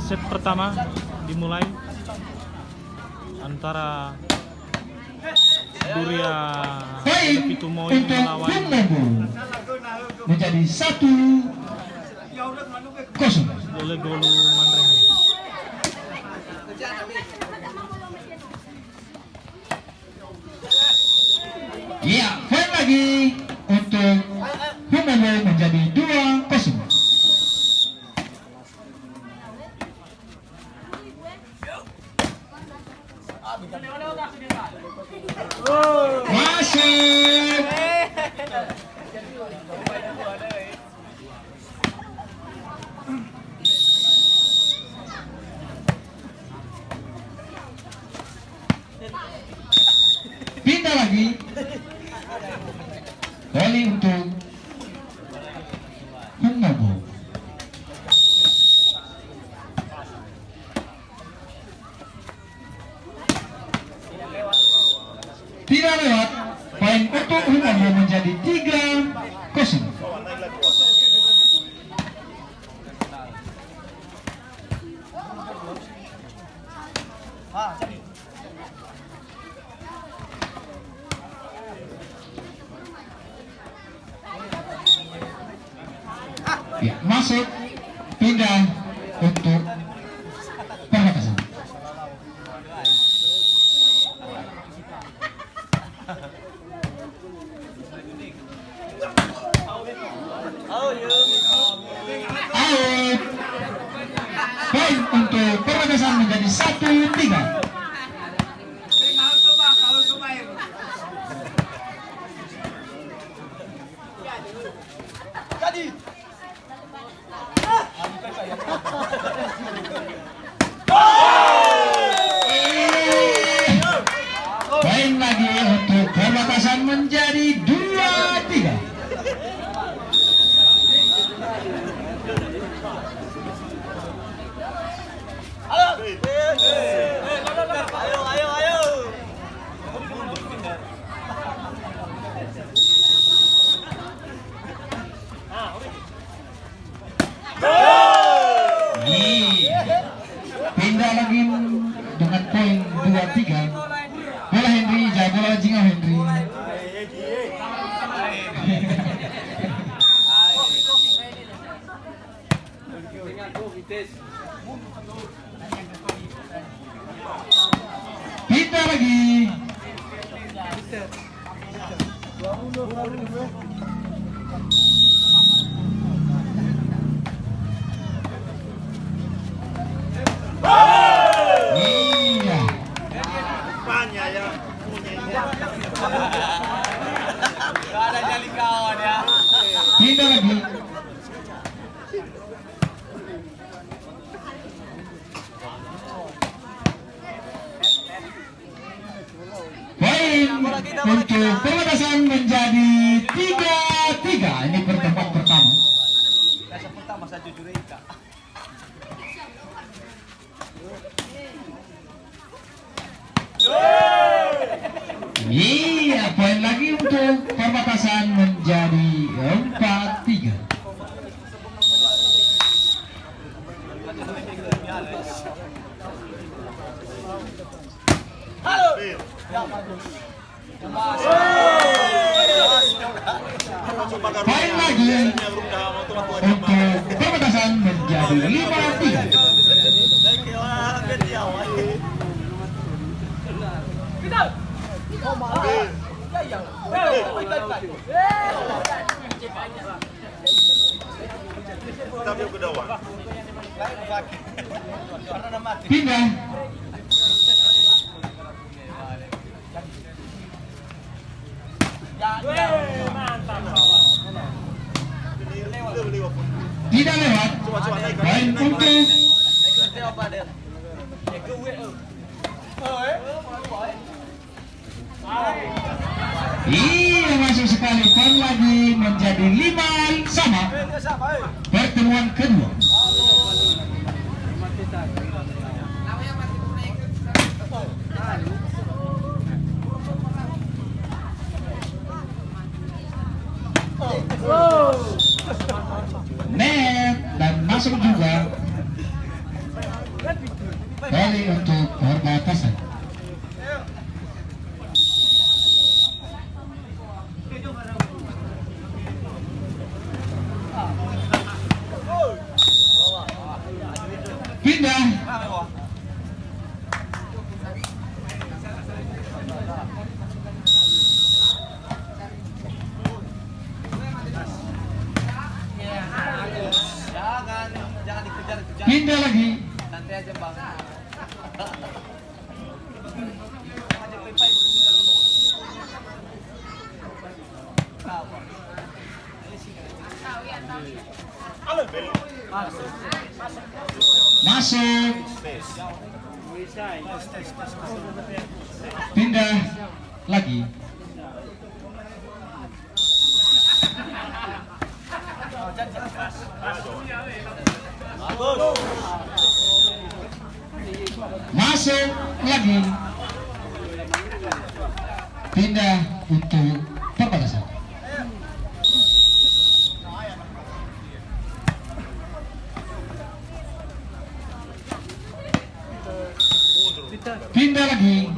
Set pertama dimulai antara Duria Pitumoy melawan menjadi 1-0 oleh Golu Manrehe. Ya, poin lagi untuk Humolo menjadi 2-0. Masuk. Pindah lagi. Volley untuk Humolo. Tidak lewat. Poin untuk Humolo menjadi 3-0. Ya, masuk. Pindah untuk Perbatasan. Out. Poin untuk Perbatasan menjadi 1-3. Poin lagi untuk Perbatasan menjadi 2-3. Pindah lagi dengan poin 2-3. Bola Henry, jago bola jinga Henry. Pindah lagi. Iya. Pindah lagi. Poin untuk Perbatasan menjadi 3-3. Ini pertemuan pertama. Iya, poin lagi untuk Perbatasan menjadi 4-3. Poin lagi untuk Perbatasan menjadi 5-3. Pindah. Tidak lewat. Poin untuk iya, masuk sekali. Poin lagi menjadi 5 sama. Pertemuan kedua. Net dan masuk juga. Kembali untuk perbatasan. Pindah. Pindah lagi. Santai aja bang. Masuk. Pindah lagi. Masuk lagi. Pindah untuk perbatasan. Pindah lagi.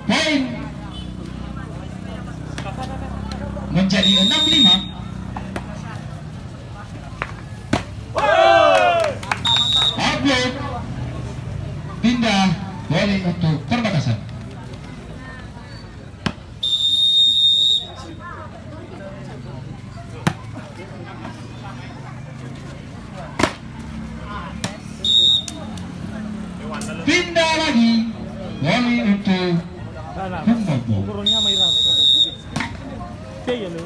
Poin menjadi 65. Upload. Pindah boleh untuk perbatasan. Pindah lagi boleh untuk Humbobo. Ukurannya may rasa. Kaya lo.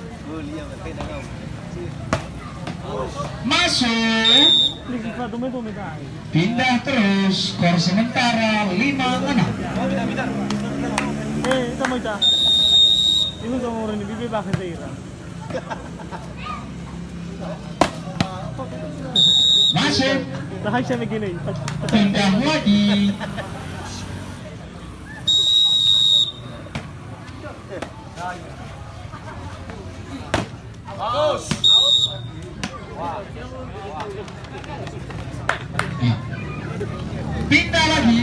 Masuk. Lipat dumi tayo. Pindah terus. Skor sementara 5-6. Ito mo ita. Yung gusto mo rin ibibigay bakit sa ira. Masuk. Dahil siya nagilay. Pindah lagi. Ya. Pindah lagi.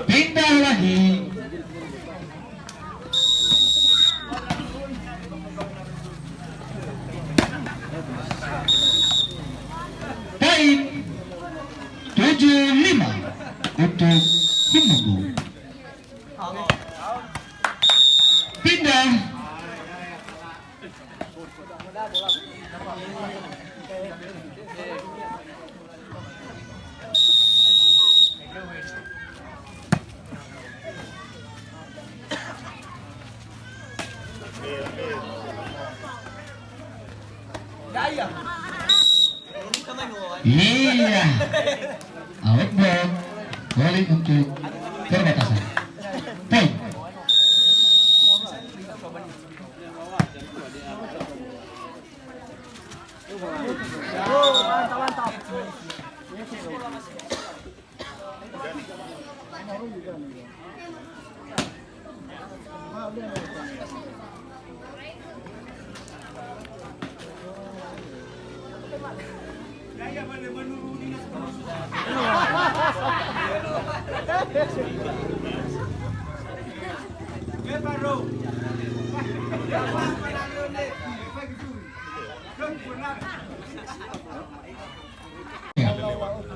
Pindah lagi. Poin 75 untuk Humbobo. Pindah. Iya. Awet bom. Boleh untuk perbatasan. Poin.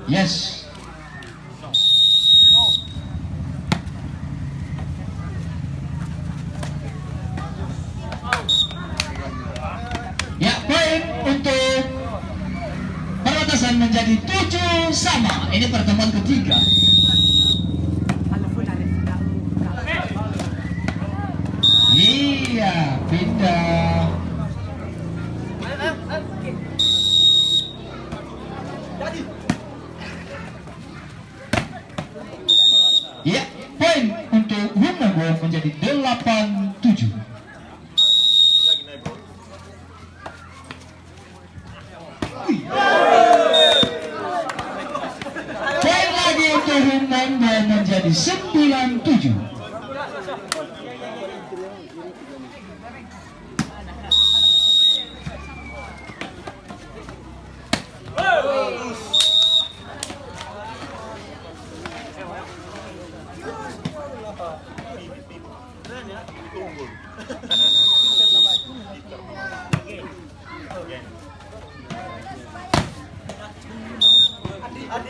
Yes. Ya, poin untuk perbatasan menjadi 7 sama. Ini pertemuan ketiga. Iya, pindah. Ya, poin untuk Humbobo menjadi 8-7. Humombo menjadi 9-7.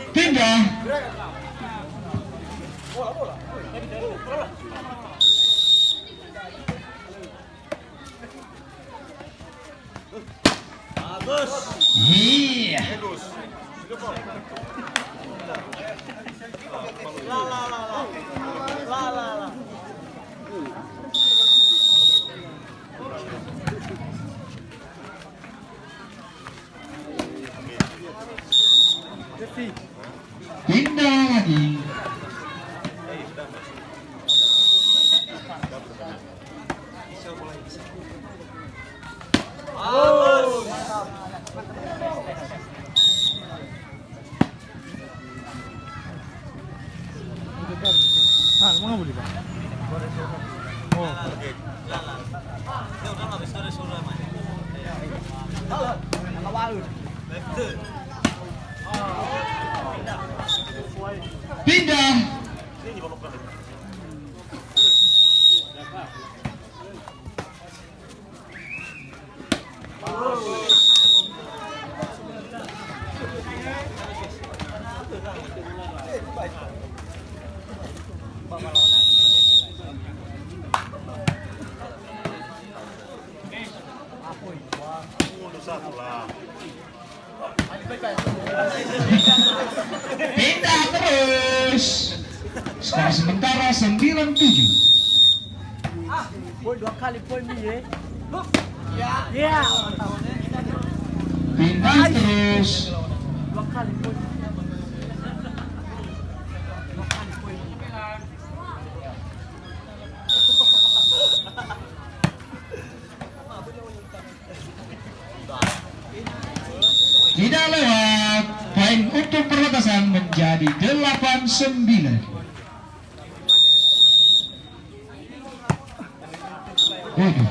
Pindah. Iya. Pindah lagi. Ah, mau nggak boleh Pak? Oh. Pindah. Pindah terus. Skor sementara 9-7. Poin 2 kali poin dia. Ya. Pindah terus. 2 kali poin. Tidak lewat. Poin untuk perbatasan menjadi 8-9. Waduh.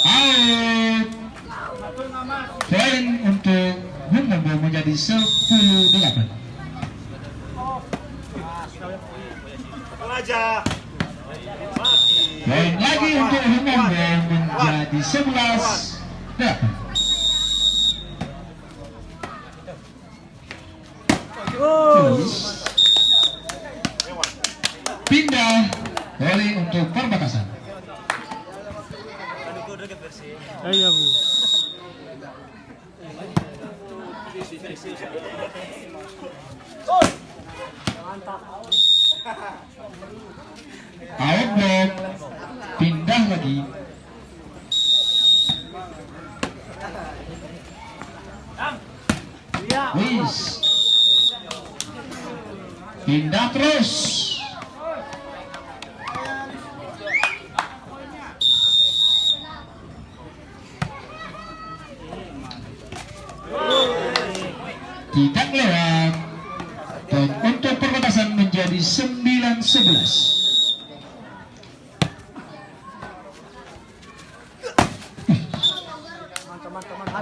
Out. Poin untuk Humombo menjadi 10-8. Poin lagi untuk Humombo menjadi 11-8. Terus pindah oleh untuk perbatasan. Iya Bu. Outback. Pindah lagi. Wis. Pindah terus. Tidak lewat. Dan untuk perbatasan menjadi 9-11.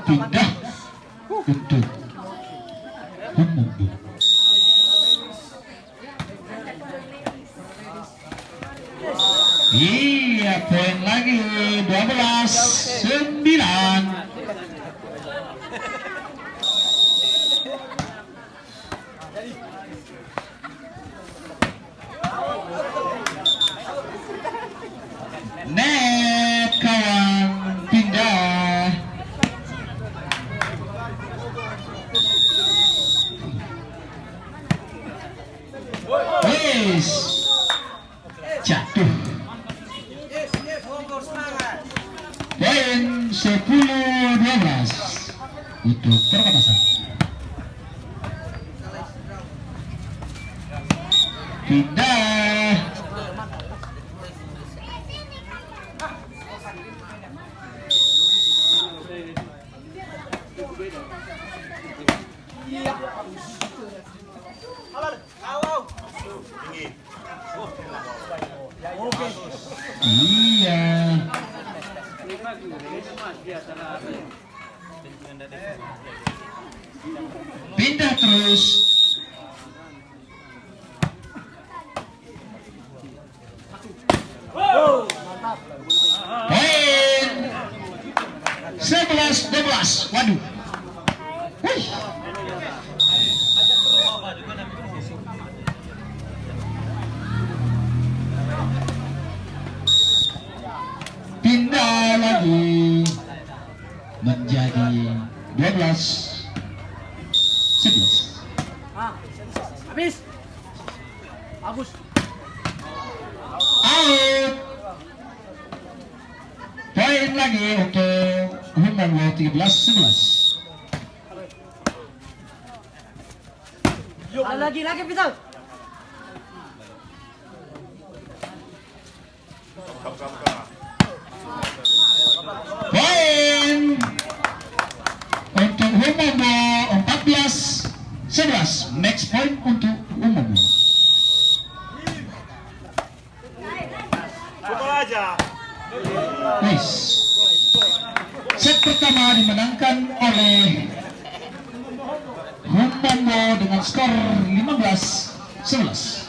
Pindah untuk Humombo. Iya, poin lagi 12-9. Net kawan pindah. Wis jatuh. Poin 10-12 untuk perbatasan. Pindah. Oke. Iya. Pindah terus. Oh, mantap. Poin 11-12. Waduh. Wih. Pindah lagi menjadi 12-11. Ah, habis. Bagus. Out. Poin lagi untuk Humboldt 13-11. Lagi Peter. Poin untuk Humboldt 14-11. Next point untuk Humboldt. Pukul aja. Nice. Set pertama dimenangkan oleh Humboldt dengan skor 15-11.